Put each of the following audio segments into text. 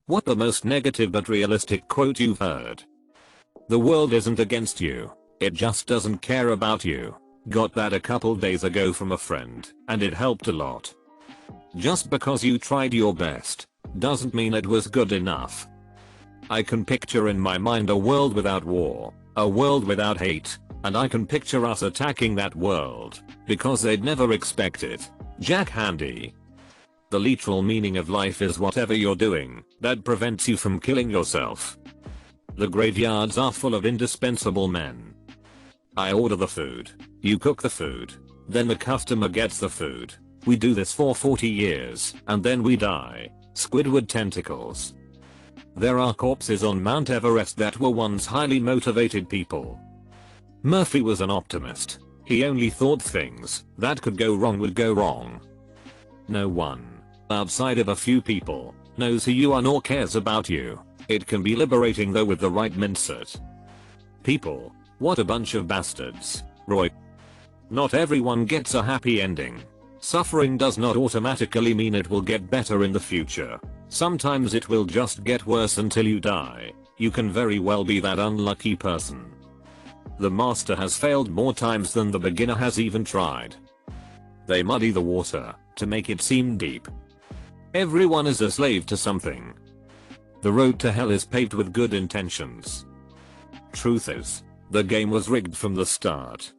What the most negative but realistic quote you've heard? The world isn't against you. It just doesn't care about you. Got that a couple days ago from a friend, and it helped a lot. Just because you tried your best doesn't mean it was good enough. I can picture in my mind a world without war, a world without hate, and I can picture us attacking that world because they'd never expect it. Jack Handey. The literal meaning of life is whatever you're doing that prevents you from killing yourself. The graveyards are full of indispensable men. I order the food, you cook the food, then the customer gets the food. We do this for 40 years, and then we die. Squidward tentacles. There are corpses on Mount Everest that were once highly motivated people. Murphy was an optimist. He only thought things that could go wrong would go wrong. No one, outside of a few people, knows who you are nor cares about you. It can be liberating though with the right mindset. People, what a bunch of bastards. Roy. Not everyone gets a happy ending. Suffering does not automatically mean it will get better in the future. Sometimes it will just get worse until you die. You can very well be that unlucky person. The master has failed more times than the beginner has even tried. They muddy the water to make it seem deep. Everyone is a slave to something. The road to hell is paved with good intentions. Truth is, the game was rigged from the start.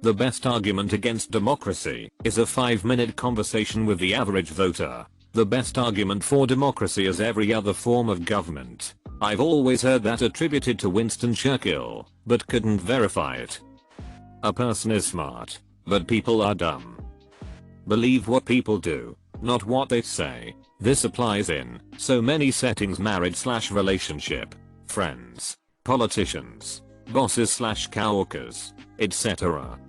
The best argument against democracy is a 5-minute conversation with the average voter. The best argument for democracy is every other form of government. I've always heard that attributed to Winston Churchill, but couldn't verify it. A person is smart, but people are dumb. Believe what people do, not what they say. This applies in so many settings: marriage/relationship, friends, politicians, bosses/coworkers, etc.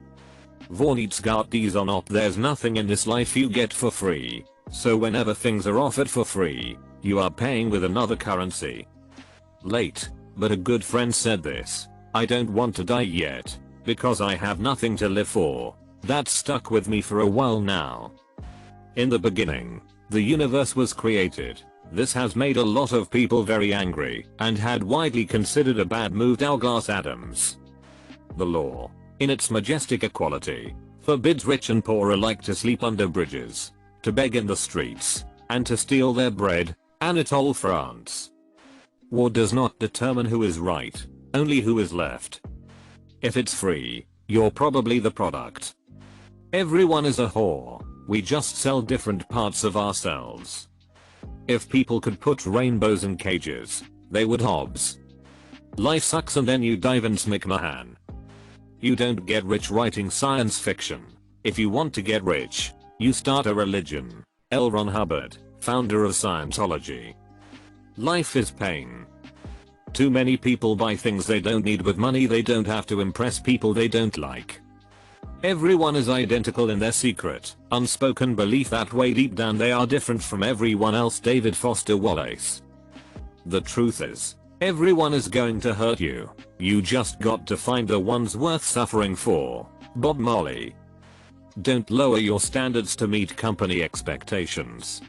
Vornitsgart on op. There's nothing in this life you get for free. So whenever things are offered for free, you are paying with another currency. Late, but a good friend said this: I don't want to die yet, because I have nothing to live for. That's stuck with me for a while now. In the beginning, the universe was created. This has made a lot of people very angry and had widely considered a bad move. Douglas Adams. The law, in its majestic equality, forbids rich and poor alike to sleep under bridges, to beg in the streets, and to steal their bread. Anatole France. War does not determine who is right, only who is left. If it's free, you're probably the product. Everyone is a whore. We just sell different parts of ourselves. If people could put rainbows in cages, they would. Hobbes. Life sucks and then you die. Vince McMahon. You don't get rich writing science fiction. If you want to get rich, you start a religion. L. Ron Hubbard, founder of Scientology. Life is pain. Too many people buy things they don't need with money they don't have to impress people they don't like. Everyone is identical in their secret, unspoken belief that way deep down they are different from everyone else. David Foster Wallace. The truth is, everyone is going to hurt you. You just got to find the ones worth suffering for. Bob Marley. Don't lower your standards to meet company expectations.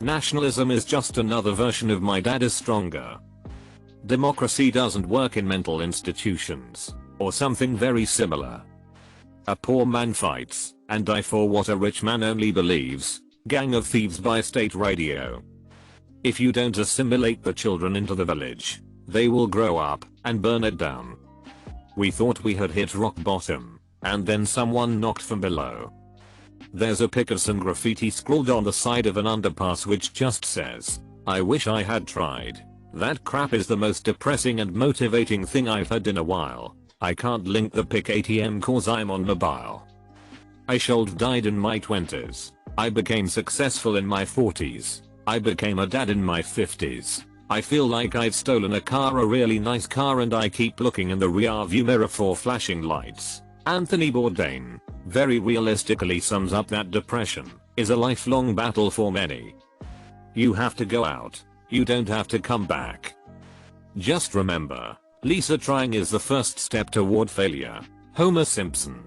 Nationalism is just another version of my dad is stronger. Democracy doesn't work in mental institutions, or something very similar. A poor man fights and die for what a rich man only believes. Gang of Thieves by State Radio. If you don't assimilate the children into the village, they will grow up and burn it down. We thought we had hit rock bottom, and then someone knocked from below. There's a pic of some graffiti scrawled on the side of an underpass which just says, "I wish I had tried." That crap is the most depressing and motivating thing I've heard in a while. I can't link the pic ATM cause I'm on mobile. I should died in my 20s. I became successful in my 40s. I became a dad in my 50s. I feel like I've stolen a car, a really nice car, and I keep looking in the rear view mirror for flashing lights. Anthony Bourdain very realistically sums up that depression is a lifelong battle for many. You have to go out. You don't have to come back. Just remember, Lisa trying is the first step toward failure. Homer Simpson.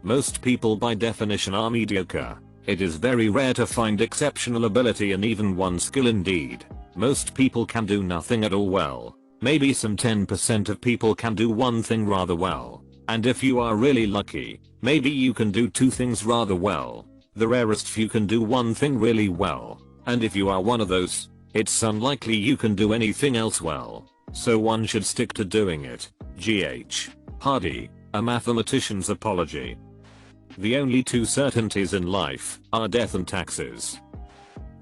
Most people by definition are mediocre. It is very rare to find exceptional ability in even one skill. Indeed, Most people can do nothing at all well. Maybe some 10% of people can do one thing rather well. And if you are really lucky, maybe you can do two things rather well. The rarest few can do one thing really well. And if you are one of those, it's unlikely you can do anything else well. So one should stick to doing it. G.H. Hardy, A Mathematician's Apology. The only two certainties in life are death and taxes.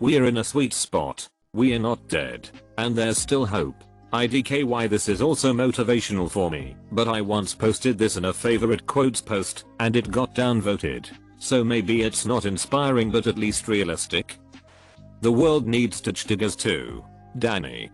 We're in a sweet spot. We are not dead. And there's still hope. IDKY, this is also motivational for me, but I once posted this in a favorite quotes post, and it got downvoted. So maybe it's not inspiring but at least realistic. The world needs Tchtigas too. Danny.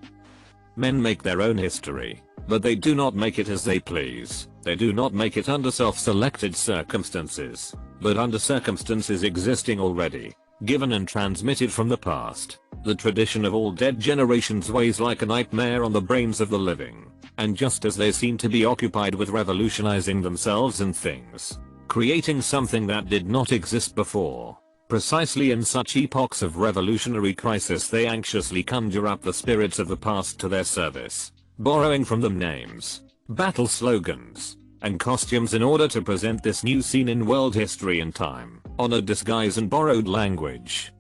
Men make their own history, but they do not make it as they please. They do not make it under self-selected circumstances, but under circumstances existing already, given and transmitted from the past. The tradition of all dead generations weighs like a nightmare on the brains of the living, and just as they seem to be occupied with revolutionizing themselves and things, creating something that did not exist before, precisely in such epochs of revolutionary crisis they anxiously conjure up the spirits of the past to their service, borrowing from them names, battle slogans, and costumes in order to present this new scene in world history and time, on a disguise and borrowed language.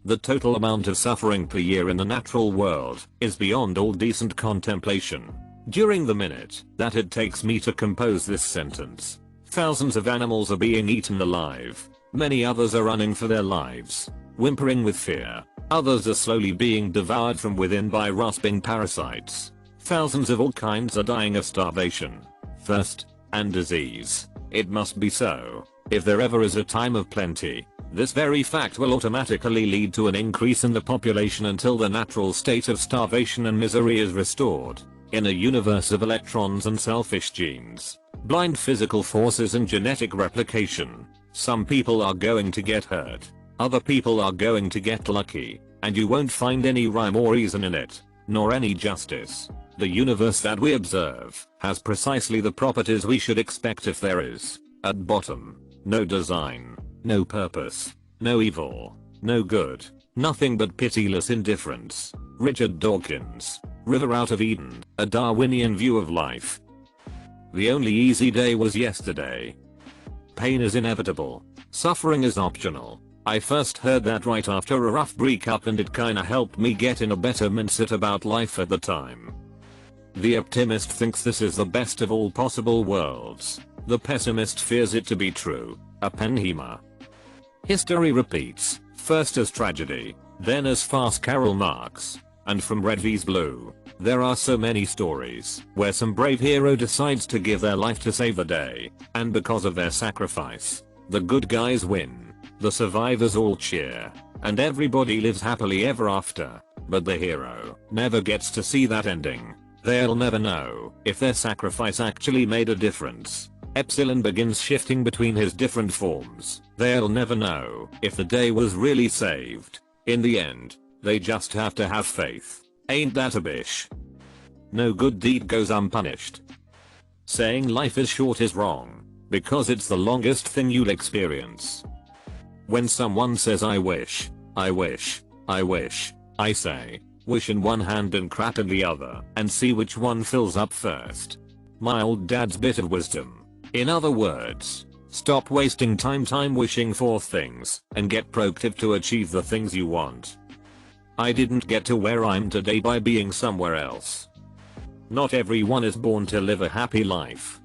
The total amount of suffering per year in the natural world is beyond all decent contemplation. During the minute that it takes me to compose this sentence, thousands of animals are being eaten alive. Many others are running for their lives, whimpering with fear. Others are slowly being devoured from within by rasping parasites. Thousands of all kinds are dying of starvation, thirst, and disease. It must be so. If there ever is a time of plenty, this very fact will automatically lead to an increase in the population until the natural state of starvation and misery is restored. In a universe of electrons and selfish genes, blind physical forces and genetic replication, some people are going to get hurt, other people are going to get lucky, and you won't find any rhyme or reason in it, nor any justice. The universe that we observe has precisely the properties we should expect if there is, at bottom, no design, no purpose, no evil, no good, nothing but pitiless indifference. Richard Dawkins, River Out of Eden, A Darwinian View of Life. The only easy day was yesterday. Pain is inevitable. Suffering is optional. I first heard that right after a rough breakup, and it kinda helped me get in a better mindset about life at the time. The optimist thinks this is the best of all possible worlds. The pessimist fears it to be true. A Penhema. History repeats, first as tragedy, then as farce. Karl Marx. And from Red vs Blue, there are so many stories where some brave hero decides to give their life to save the day, and because of their sacrifice, the good guys win, the survivors all cheer, and everybody lives happily ever after. But the hero never gets to see that ending. They'll never know if their sacrifice actually made a difference. Epsilon begins shifting between his different forms. They'll never know if the day was really saved. In the end, they just have to have faith. Ain't that a bish? No good deed goes unpunished. Saying life is short is wrong, because it's the longest thing you'll experience. When someone says I wish, I wish, I wish, I say, wish in one hand and crap in the other, and see which one fills up first. My old dad's bit of wisdom. In other words, stop wasting time wishing for things, and get proactive to achieve the things you want. I didn't get to where I'm today by being somewhere else. Not everyone is born to live a happy life.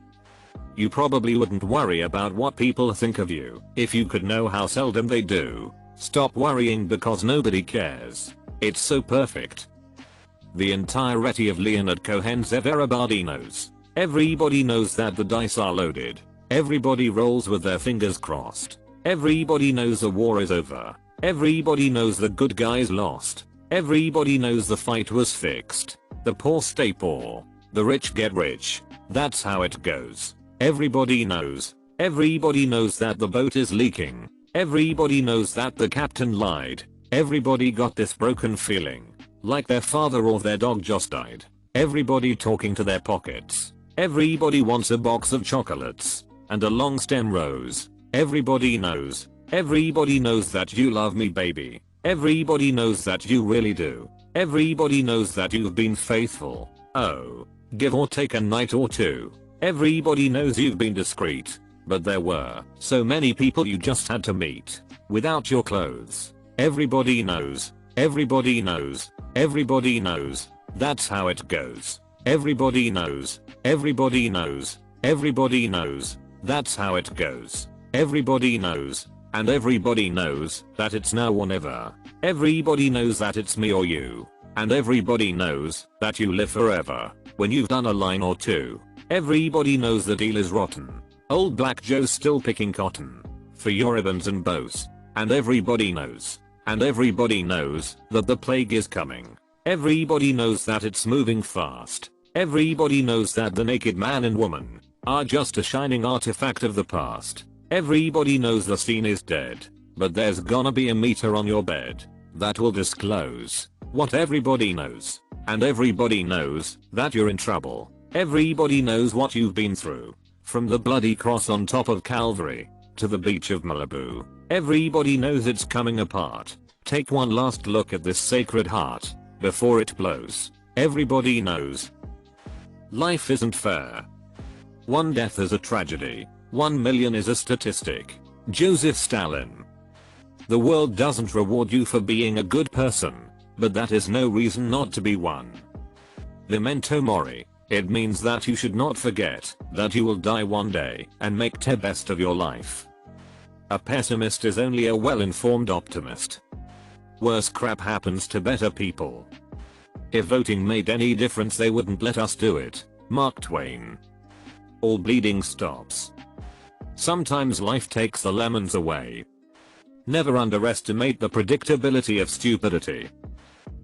You probably wouldn't worry about what people think of you if you could know how seldom they do. Stop worrying because nobody cares. It's so perfect. The entirety of Leonard Cohen's Everybody Knows. Everybody knows that the dice are loaded. Everybody rolls with their fingers crossed. Everybody knows the war is over. Everybody knows the good guys lost. Everybody knows the fight was fixed. The poor stay poor. The rich get rich. That's how it goes. Everybody knows. Everybody knows that the boat is leaking. Everybody knows that the captain lied. Everybody got this broken feeling, like their father or their dog just died. Everybody talking to their pockets. Everybody wants a box of chocolates and a long stem rose. Everybody knows. Everybody knows that you love me, baby. Everybody knows that you really do. Everybody knows that you've been faithful. Oh, give or take a night or two. Everybody knows you've been discreet. But there were so many people you just had to meet without your clothes. Everybody knows. Everybody knows. Everybody knows. That's how it goes. Everybody knows. Everybody knows. Everybody knows. That's how it goes. Everybody knows. And everybody knows that it's now or never. Everybody knows that it's me or you. And everybody knows that you live forever when you've done a line or two. Everybody knows the deal is rotten. Old Black Joe's still picking cotton for your ribbons and bows. And everybody knows. And everybody knows that the plague is coming. Everybody knows that it's moving fast. Everybody knows that the naked man and woman are just a shining artifact of the past. Everybody knows the scene is dead. But there's gonna be a meter on your bed that will disclose what everybody knows. And everybody knows that you're in trouble. Everybody knows what you've been through. From the bloody cross on top of Calvary to the beach of Malibu. Everybody knows it's coming apart. Take one last look at this sacred heart before it blows. Everybody knows. Life isn't fair. One death is a tragedy. 1 million is a statistic. Joseph Stalin. The world doesn't reward you for being a good person, but that is no reason not to be one. Memento mori. It means that you should not forget that you will die one day and make the best of your life. A pessimist is only a well-informed optimist. Worse crap happens to better people. If voting made any difference they wouldn't let us do it. Mark Twain. All bleeding stops. Sometimes life takes the lemons away. Never underestimate the predictability of stupidity.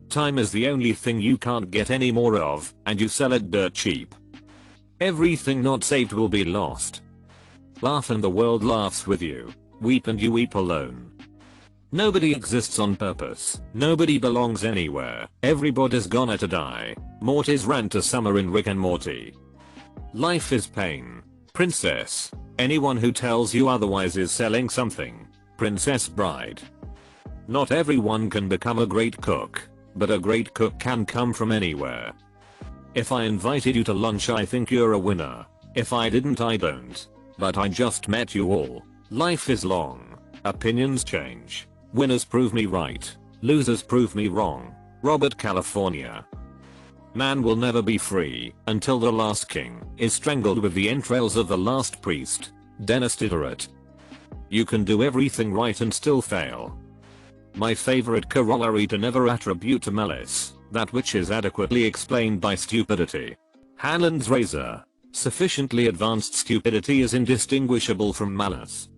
Time is the only thing you can't get any more of, and you sell it dirt cheap. Everything not saved will be lost. Laugh and the world laughs with you. Weep and you weep alone. Nobody exists on purpose. Nobody belongs anywhere. Everybody's gonna to die. Morty's rant to Summer in Rick and Morty. Life is pain. Princess. Anyone who tells you otherwise is selling something. Princess Bride. Not everyone can become a great cook. But a great cook can come from anywhere. If I invited you to lunch I think you're a winner. If I didn't I don't. But I just met you all. Life is long. Opinions change. Winners prove me right. Losers prove me wrong. Robert California. Man will never be free until the last king is strangled with the entrails of the last priest. Dennis Diderot. You can do everything right and still fail. My favorite corollary to never attribute to malice that which is adequately explained by stupidity. Hanlon's razor. Sufficiently advanced stupidity is indistinguishable from malice.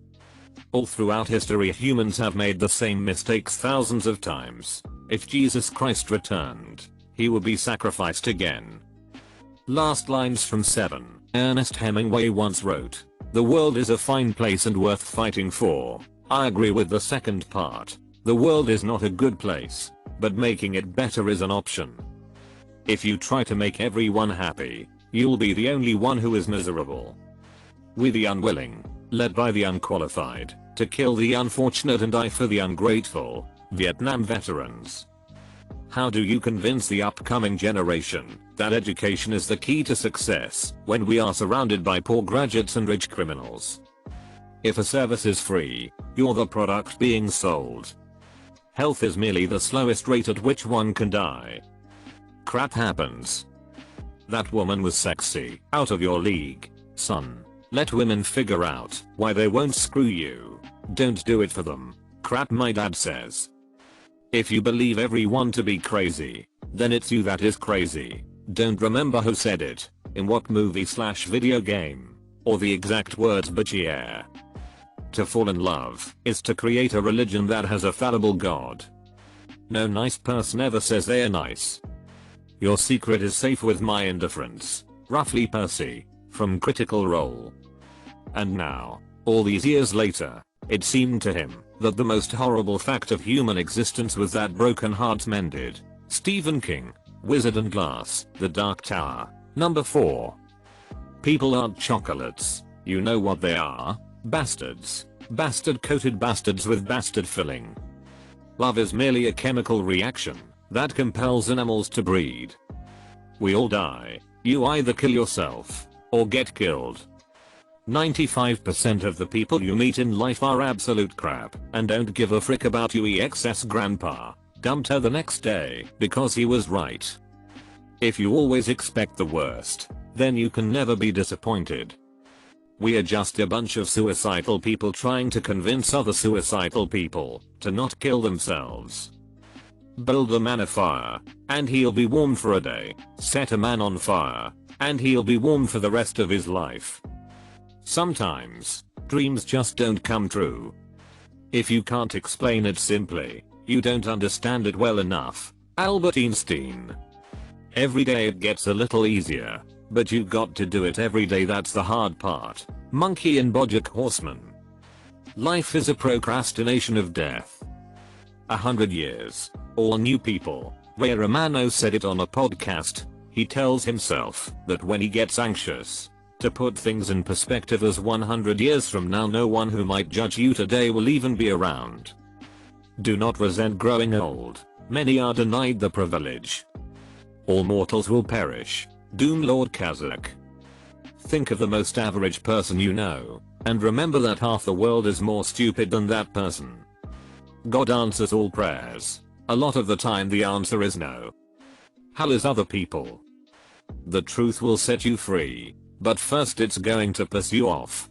All throughout history humans have made the same mistakes thousands of times. If Jesus Christ returned, he would be sacrificed again. Last lines from Seven. Ernest Hemingway once wrote, "The world is a fine place and worth fighting for." I agree with the second part. The world is not a good place, but making it better is an option. If you try to make everyone happy, you'll be the only one who is miserable. We the unwilling, led by the unqualified, to kill the unfortunate and die for the ungrateful. Vietnam veterans. How do you convince the upcoming generation that education is the key to success when we are surrounded by poor graduates and rich criminals? If a service is free, you're the product being sold. Health is merely the slowest rate at which one can die. Crap happens. That woman was sexy. Out of your league, son. Let women figure out why they won't screw you. Don't do it for them. Crap, my dad says. If you believe everyone to be crazy, then it's you that is crazy. Don't remember who said it, in what movie/video game, or the exact words, but yeah. To fall in love is to create a religion that has a fallible god. No nice person ever says they're nice. Your secret is safe with my indifference. Roughly Percy, from Critical Role. And now, all these years later, it seemed to him that the most horrible fact of human existence was that broken hearts mended. Stephen King, Wizard and Glass, The Dark Tower. Number 4. People aren't chocolates. You know what they are? Bastards. Bastard coated bastards with bastard filling. Love is merely a chemical reaction that compels animals to breed. We all die. You either kill yourself or get killed. 95% of the people you meet in life are absolute crap and don't give a frick about you. EXS grandpa dumped her the next day because he was right. If you always expect the worst, then you can never be disappointed. We are just a bunch of suicidal people trying to convince other suicidal people to not kill themselves. Build a man a fire, and he'll be warm for a day. Set a man on fire, and he'll be warm for the rest of his life. Sometimes, dreams just don't come true. If you can't explain it simply, you don't understand it well enough. Albert Einstein. Every day it gets a little easier, but you got to do it every day, that's the hard part. Monkey and Bojack Horseman. Life is a procrastination of death. 100 years. All new people. Ray Romano said it on a podcast. He tells himself that when he gets anxious, to put things in perspective, as 100 years from now no one who might judge you today will even be around. Do not resent growing old. Many are denied the privilege. All mortals will perish. Doom Lord Kazakh. Think of the most average person you know, and remember that half the world is more stupid than that person. God answers all prayers. A lot of the time the answer is no. Hell is other people. The truth will set you free, but first it's going to piss you off.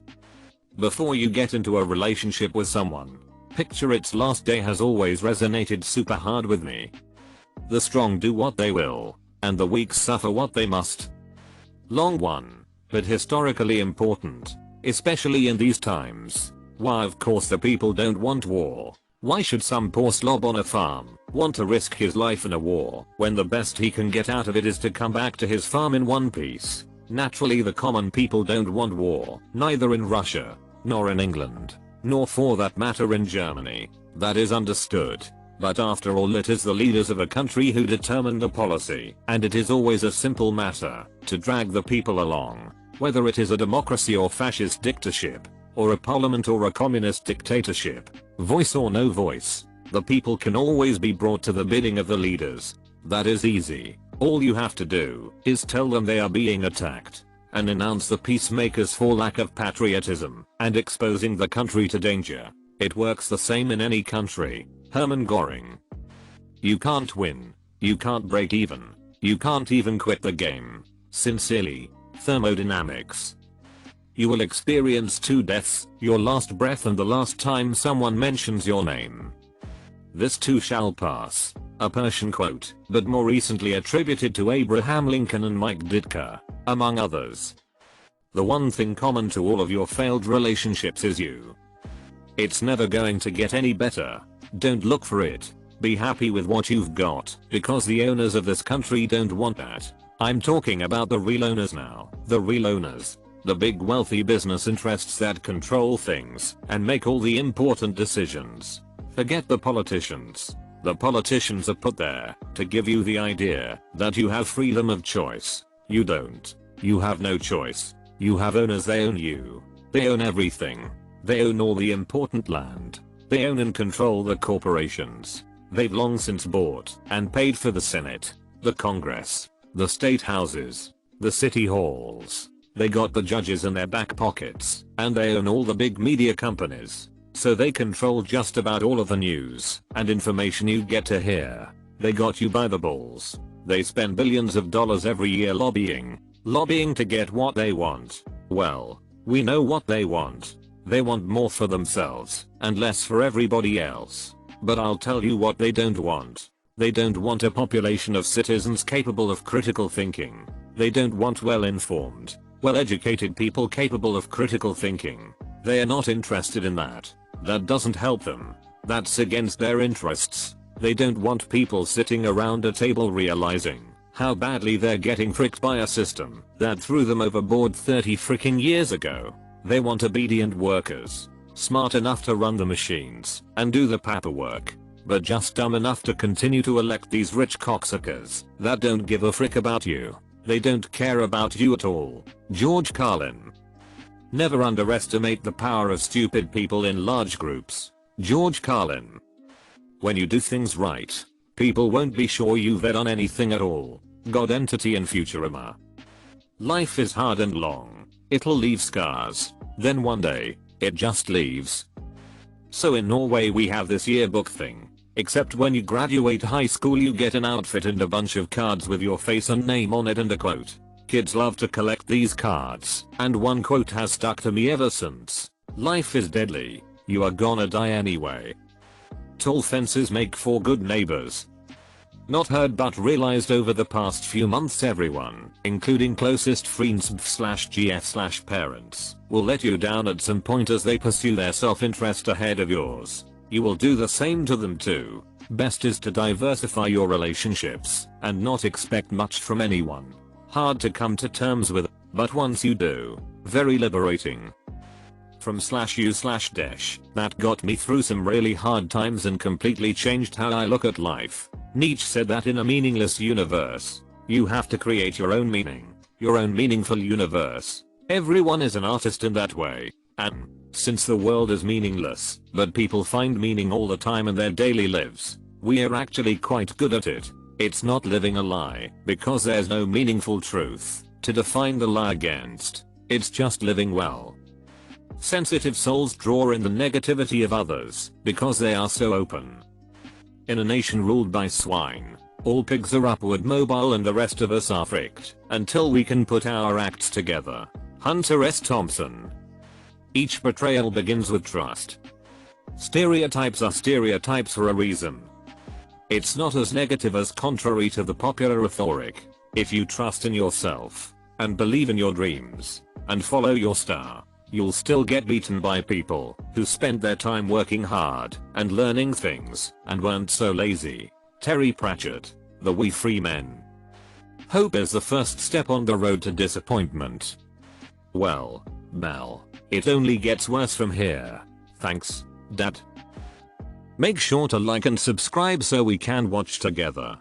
Before you get into a relationship with someone, picture its last day has always resonated super hard with me. The strong do what they will, and the weak suffer what they must. Long one, but historically important, especially in these times. Why, of course the people don't want war. Why should some poor slob on a farm want to risk his life in a war when the best he can get out of it is to come back to his farm in one piece? Naturally the common people don't want war, neither in Russia, nor in England, nor for that matter in Germany. That is understood. But after all, it is the leaders of a country who determine the policy, and it is always a simple matter to drag the people along, whether it is a democracy or fascist dictatorship, or a parliament or a communist dictatorship. Voice or no voice, the people can always be brought to the bidding of the leaders. That is easy. All you have to do is tell them they are being attacked, and announce the peacemakers for lack of patriotism and exposing the country to danger. It works the same in any country. Hermann Göring. You can't win. You can't break even. You can't even quit the game. Sincerely, Thermodynamics. You will experience 2 deaths, your last breath and the last time someone mentions your name. This too shall pass. A Persian quote, but more recently attributed to Abraham Lincoln and Mike Ditka, among others. The one thing common to all of your failed relationships is you. It's never going to get any better. Don't look for it. Be happy with what you've got, because the owners of this country don't want that. I'm talking about the real owners now. The real owners. The big wealthy business interests that control things and make all the important decisions. Forget the politicians. The politicians are put there to give you the idea that you have freedom of choice. You don't. You have no choice. You have owners, they own you. They own everything. They own all the important land. They own and control the corporations. They've long since bought and paid for the Senate, the Congress, the state houses, the city halls. They got the judges in their back pockets, and they own all the big media companies. So they control just about all of the news and information you get to hear. They got you by the balls. They spend billions of dollars every year lobbying to get what they want. Well, we know what they want. They want more for themselves and less for everybody else. But I'll tell you what they don't want. They don't want a population of citizens capable of critical thinking. They don't want well-informed, well-educated people capable of critical thinking. They are not interested in that. That doesn't help them. That's against their interests. They don't want people sitting around a table realizing how badly they're getting fricked by a system that threw them overboard 30 fricking years ago. They want obedient workers, smart enough to run the machines and do the paperwork, but just dumb enough to continue to elect these rich cocksuckers that don't give a frick about you. They don't care about you at all. George Carlin. Never underestimate the power of stupid people in large groups. George Carlin. When you do things right, People won't be sure you've done anything at all. God, entity, and Futurama. Life is hard and long. It'll leave scars. Then one day, it just leaves. So in Norway we have this yearbook thing. Except when you graduate high school you get an outfit and a bunch of cards with your face and name on it and a quote. Kids love to collect these cards, and one quote has stuck to me ever since. Life is deadly. You are gonna die anyway. Tall fences make for good neighbors. Not heard but realized over the past few months everyone, including closest friends/GF/parents, will let you down at some point as they pursue their self-interest ahead of yours. You will do the same to them too. Best is to diversify your relationships and not expect much from anyone. Hard to come to terms with, but once you do, very liberating. From /u/Desh, that got me through some really hard times and completely changed how I look at life. Nietzsche said that in a meaningless universe, you have to create your own meaning, your own meaningful universe. Everyone is an artist in that way, and since the world is meaningless, but people find meaning all the time in their daily lives, we're actually quite good at it. It's not living a lie, because there's no meaningful truth to define the lie against. It's just living well. Sensitive souls draw in the negativity of others because they are so open. In a nation ruled by swine, all pigs are upward mobile and the rest of us are fricked until we can put our acts together. Hunter S. Thompson. Each betrayal begins with trust. Stereotypes are stereotypes for a reason. It's not as negative as contrary to the popular rhetoric. If you trust in yourself and believe in your dreams and follow your star, you'll still get beaten by people who spent their time working hard and learning things and weren't so lazy. Terry Pratchett, The We Free Men. Hope is the first step on the road to disappointment. Well, Mel, it only gets worse from here. Thanks, Dad. Make sure to like and subscribe so we can watch together.